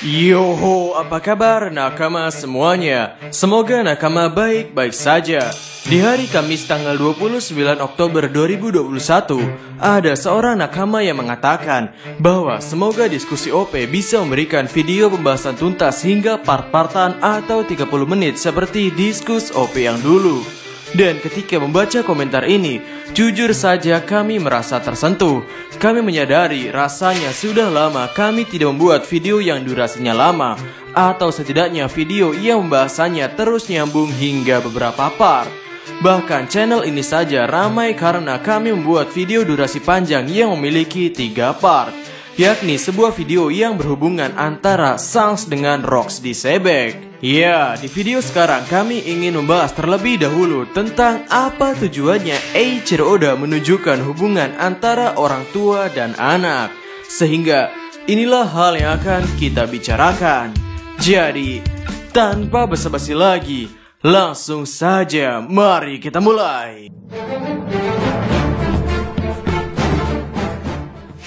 Yoho, apa kabar nakama semuanya? Semoga nakama baik-baik saja. Di hari Kamis tanggal 29 Oktober 2021, ada seorang nakama yang mengatakan bahwa semoga diskusi OP bisa memberikan video pembahasan tuntas hingga part-partan atau 30 menit seperti diskus OP yang dulu. Dan ketika membaca komentar ini, jujur saja kami merasa tersentuh. Kami menyadari rasanya sudah lama kami tidak membuat video yang durasinya lama, atau setidaknya video yang pembahasannya terus nyambung hingga beberapa part. Bahkan channel ini saja ramai karena kami membuat video durasi panjang yang memiliki 3 part, yakni sebuah video yang berhubungan antara Sangs dengan Rocks di Sebek. Ya, di video sekarang kami ingin membahas terlebih dahulu tentang apa tujuannya Eiichiro Oda menunjukkan hubungan antara orang tua dan anak. Sehingga inilah hal yang akan kita bicarakan. Jadi, tanpa basa-basi lagi, langsung saja mari kita mulai.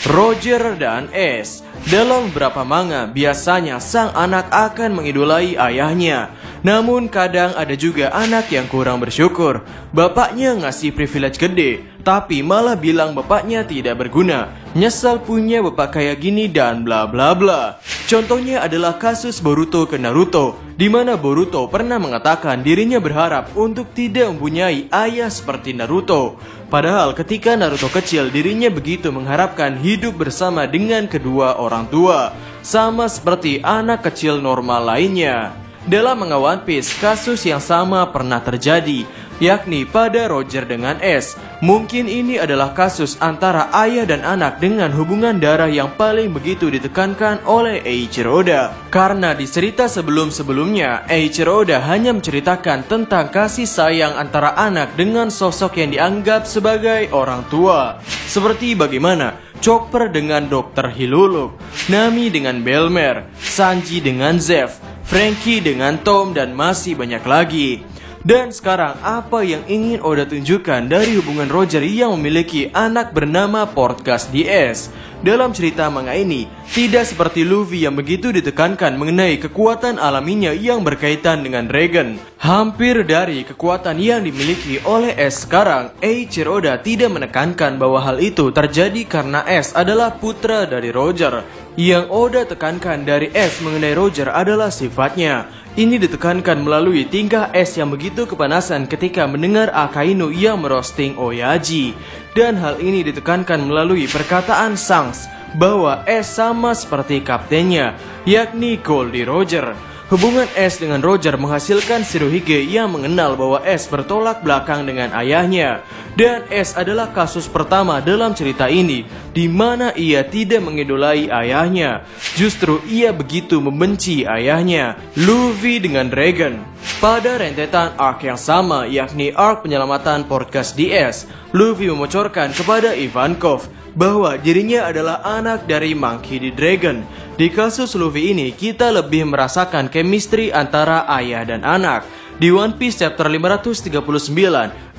Roger dan Ace. Dalam beberapa manga, biasanya sang anak akan mengidolai ayahnya. Namun kadang ada juga anak yang kurang bersyukur. Bapaknya ngasih privilege gede, tapi malah bilang bapaknya tidak berguna. Nyesal punya bapak kayak gini dan bla bla bla. Contohnya adalah kasus Boruto ke Naruto, di mana Boruto pernah mengatakan dirinya berharap untuk tidak mempunyai ayah seperti Naruto. Padahal ketika Naruto kecil, dirinya begitu mengharapkan hidup bersama dengan kedua orang tua, sama seperti anak kecil normal lainnya. Dalam manga One Piece, kasus yang sama pernah terjadi, yakni pada Roger dengan Ace. Mungkin ini adalah kasus antara ayah dan anak dengan hubungan darah yang paling begitu ditekankan oleh Eiichiro Oda. Karena di cerita sebelum-sebelumnya, Eiichiro Oda hanya menceritakan tentang kasih sayang antara anak dengan sosok yang dianggap sebagai orang tua. Seperti bagaimana Chopper dengan Dr. Hiluluk, Nami dengan Belmer, Sanji dengan Zeff, Franky dengan Tom, dan masih banyak lagi. Dan sekarang apa yang ingin Oda tunjukkan dari hubungan Roger yang memiliki anak bernama Portgas DS? Dalam cerita manga ini, tidak seperti Luffy yang begitu ditekankan mengenai kekuatan alaminya yang berkaitan dengan Dragon. Hampir dari kekuatan yang dimiliki oleh Ace sekarang, Eiichiro Oda tidak menekankan bahwa hal itu terjadi karena Ace adalah putra dari Roger. Yang Oda tekankan dari Ace mengenai Roger adalah sifatnya. Ini ditekankan melalui tingkah Ace yang begitu kepanasan ketika mendengar Akainu yang merosting Oyaji. Dan hal ini ditekankan melalui perkataan Sangs bahwa Ace sama seperti kaptennya, yakni Goldie Roger. Hubungan Ace dengan Roger menghasilkan Shirohige yang mengenal bahwa Ace bertolak belakang dengan ayahnya. Dan Ace adalah kasus pertama dalam cerita ini di mana ia tidak mengidolai ayahnya. Justru ia begitu membenci ayahnya. Luffy dengan Dragon. Pada rentetan arc yang sama, yakni arc penyelamatan Portgas DS, Luffy memocorkan kepada Ivankov bahwa dirinya adalah anak dari Monkey D. Dragon. Di kasus Luffy ini, kita lebih merasakan chemistry antara ayah dan anak. Di One Piece chapter 539,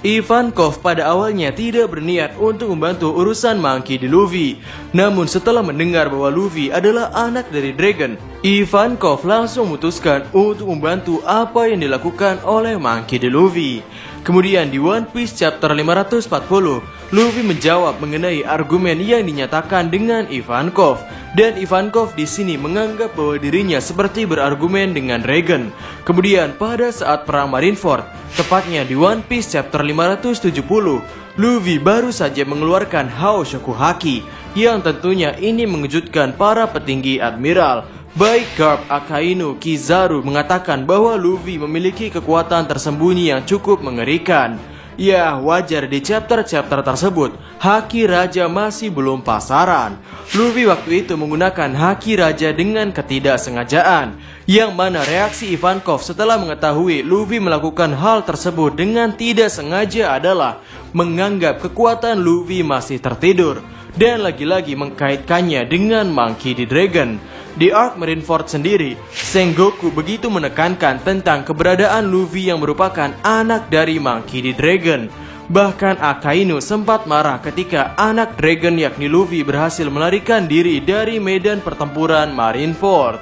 Ivankov pada awalnya tidak berniat untuk membantu urusan Monkey D. Luffy. Namun setelah mendengar bahwa Luffy adalah anak dari Dragon, Ivankov langsung memutuskan untuk membantu apa yang dilakukan oleh Monkey D. Luffy. Kemudian di One Piece chapter 540, Luffy menjawab mengenai argumen yang dinyatakan dengan Ivankov. Dan Ivankov di sini menganggap bahwa dirinya seperti berargumen dengan Dragon. Kemudian pada saat perang Marineford, tepatnya di One Piece chapter 570, Luffy baru saja mengeluarkan Hao Shoku Haki, yang tentunya ini mengejutkan para petinggi admiral. Baik Garp, Akainu, Kizaru mengatakan bahwa Luffy memiliki kekuatan tersembunyi yang cukup mengerikan. Ya, wajar di chapter-chapter tersebut, Haki Raja masih belum pasaran. Luffy waktu itu menggunakan Haki Raja dengan ketidaksengajaan, yang mana reaksi Ivankov setelah mengetahui Luffy melakukan hal tersebut dengan tidak sengaja adalah menganggap kekuatan Luffy masih tertidur, dan lagi-lagi mengkaitkannya dengan Monkey D. Dragon. Di arc Marineford sendiri, Sengoku begitu menekankan tentang keberadaan Luffy yang merupakan anak dari Monkey D. Dragon. Bahkan Akainu sempat marah ketika anak Dragon yakni Luffy berhasil melarikan diri dari medan pertempuran Marineford.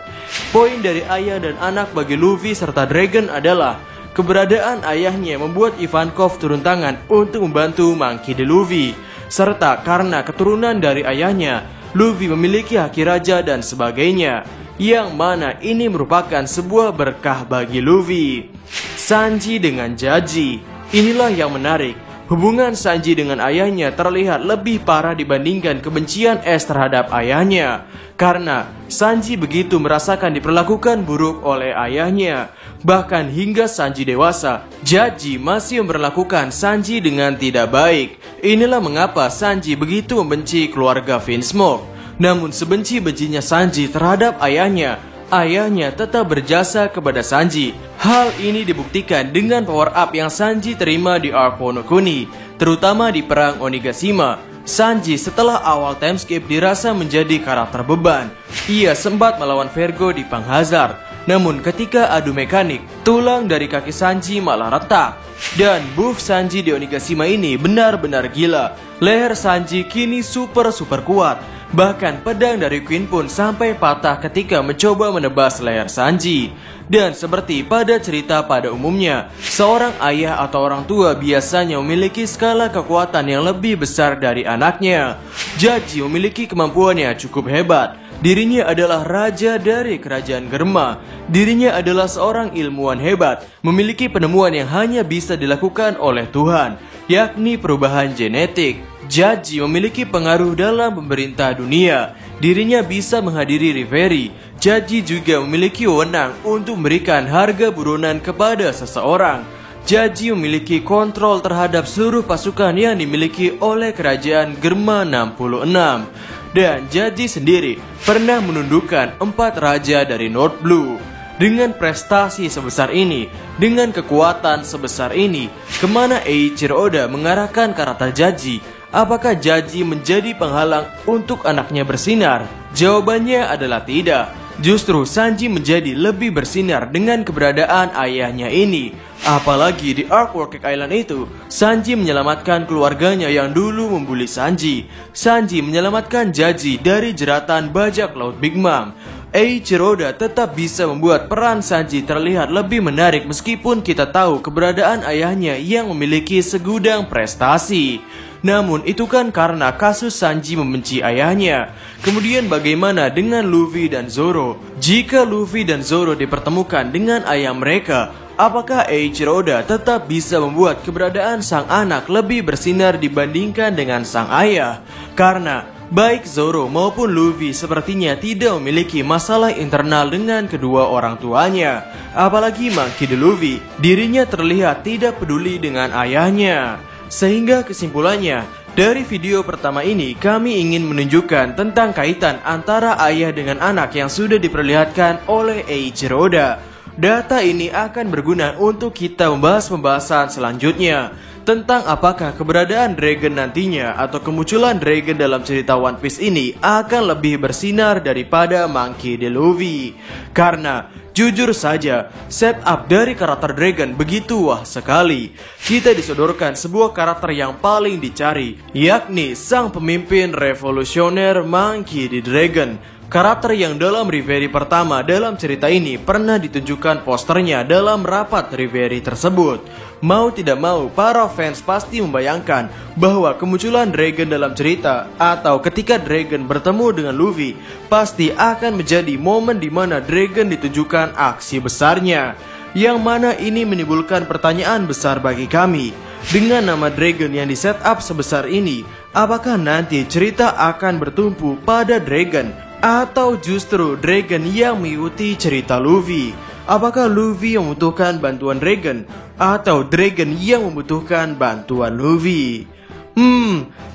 Poin dari ayah dan anak bagi Luffy serta Dragon adalah keberadaan ayahnya membuat Ivankov turun tangan untuk membantu Monkey D. Luffy. Serta karena keturunan dari ayahnya, Luffy memiliki haki raja dan sebagainya. Yang mana ini merupakan sebuah berkah bagi Luffy. Sanji dengan Jaji. Inilah yang menarik. Hubungan Sanji dengan ayahnya terlihat lebih parah dibandingkan kebencian Ace terhadap ayahnya. Karena Sanji begitu merasakan diperlakukan buruk oleh ayahnya. Bahkan hingga Sanji dewasa, Jaji masih memperlakukan Sanji dengan tidak baik. Inilah mengapa Sanji begitu membenci keluarga Vinsmoke. Namun sebenci-bencinya Sanji terhadap ayahnya, ayahnya tetap berjasa kepada Sanji. Hal ini dibuktikan dengan power up yang Sanji terima di arc Wano Kuni, terutama di perang Onigashima. Sanji setelah awal time skip dirasa menjadi karakter beban. Ia sempat melawan Vergo di Pang Hazard. Namun ketika adu mekanik, tulang dari kaki Sanji malah retak. Dan buff Sanji di Onigashima ini benar-benar gila. Leher Sanji kini super kuat. Bahkan pedang dari Queen pun sampai patah ketika mencoba menebas leher Sanji. Dan seperti pada cerita pada umumnya, seorang ayah atau orang tua biasanya memiliki skala kekuatan yang lebih besar dari anaknya. Jaji memiliki kemampuan yang cukup hebat. Dirinya adalah raja dari kerajaan Germa. Dirinya adalah seorang ilmuwan hebat, memiliki penemuan yang hanya bisa dilakukan oleh Tuhan, yakni perubahan genetik. Jaji memiliki pengaruh dalam pemerintah dunia. Dirinya bisa menghadiri Reverie. Jaji juga memiliki wewenang untuk memberikan harga buronan kepada seseorang. Jaji memiliki kontrol terhadap seluruh pasukan yang dimiliki oleh kerajaan Germa 66. Dan Jaji sendiri pernah menundukkan 4 raja dari North Blue. Dengan prestasi sebesar ini, dengan kekuatan sebesar ini, kemana Eiichiro Oda mengarahkan karakter Jaji? Apakah Jaji menjadi penghalang untuk anaknya bersinar? Jawabannya adalah tidak. Justru Sanji menjadi lebih bersinar dengan keberadaan ayahnya ini. Apalagi di arc Whole Cake Island itu, Sanji menyelamatkan keluarganya yang dulu membuli Sanji. Sanji menyelamatkan Jaji dari jeratan bajak laut Big Mom. Eiichiro Oda tetap bisa membuat peran Sanji terlihat lebih menarik meskipun kita tahu keberadaan ayahnya yang memiliki segudang prestasi. Namun itu kan karena kasus Sanji membenci ayahnya. Kemudian bagaimana dengan Luffy dan Zoro? Jika Luffy dan Zoro dipertemukan dengan ayah mereka, apakah Eiichiro Oda tetap bisa membuat keberadaan sang anak lebih bersinar dibandingkan dengan sang ayah? Karena baik Zoro maupun Luffy sepertinya tidak memiliki masalah internal dengan kedua orang tuanya. Apalagi Monkey D. Luffy, dirinya terlihat tidak peduli dengan ayahnya. Sehingga kesimpulannya, dari video pertama ini kami ingin menunjukkan tentang kaitan antara ayah dengan anak yang sudah diperlihatkan oleh Eiichiro Oda. Data ini akan berguna untuk kita membahas pembahasan selanjutnya tentang apakah keberadaan Dragon nantinya atau kemunculan Dragon dalam cerita One Piece ini akan lebih bersinar daripada Monkey D. Luffy. Karena jujur saja, setup dari karakter Dragon begitu wah sekali. Kita disodorkan sebuah karakter yang paling dicari, yakni sang pemimpin revolusioner Monkey D. Dragon. Karakter yang dalam Reverie pertama dalam cerita ini pernah ditunjukkan posternya dalam rapat Reverie tersebut. Mau tidak mau, para fans pasti membayangkan bahwa kemunculan Dragon dalam cerita atau ketika Dragon bertemu dengan Luffy pasti akan menjadi momen di mana Dragon ditunjukkan aksi besarnya. Yang mana ini menimbulkan pertanyaan besar bagi kami. Dengan nama Dragon yang di setup sebesar ini, apakah nanti cerita akan bertumpu pada Dragon? Atau justru Dragon yang mengikuti cerita Luffy? Apakah Luffy yang membutuhkan bantuan Dragon? Atau Dragon yang membutuhkan bantuan Luffy?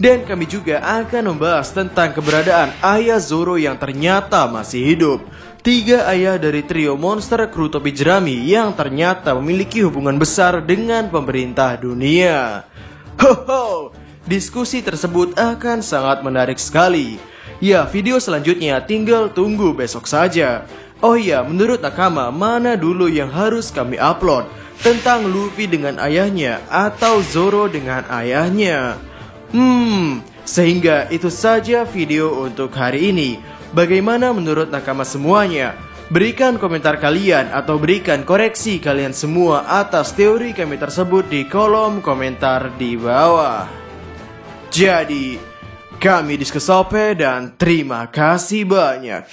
Dan kami juga akan membahas tentang keberadaan ayah Zoro yang ternyata masih hidup. 3 ayah dari trio monster kru topi jerami yang ternyata memiliki hubungan besar dengan pemerintah dunia. Diskusi tersebut akan sangat menarik sekali. Ya, video selanjutnya tinggal tunggu besok saja. Oh iya, menurut Nakama, mana dulu yang harus kami upload? Tentang Luffy dengan ayahnya atau Zoro dengan ayahnya? Sehingga itu saja video untuk hari ini. Bagaimana menurut Nakama semuanya? Berikan komentar kalian atau berikan koreksi kalian semua atas teori kami tersebut di kolom komentar di bawah. Jadi, kami Diskusope dan terima kasih banyak.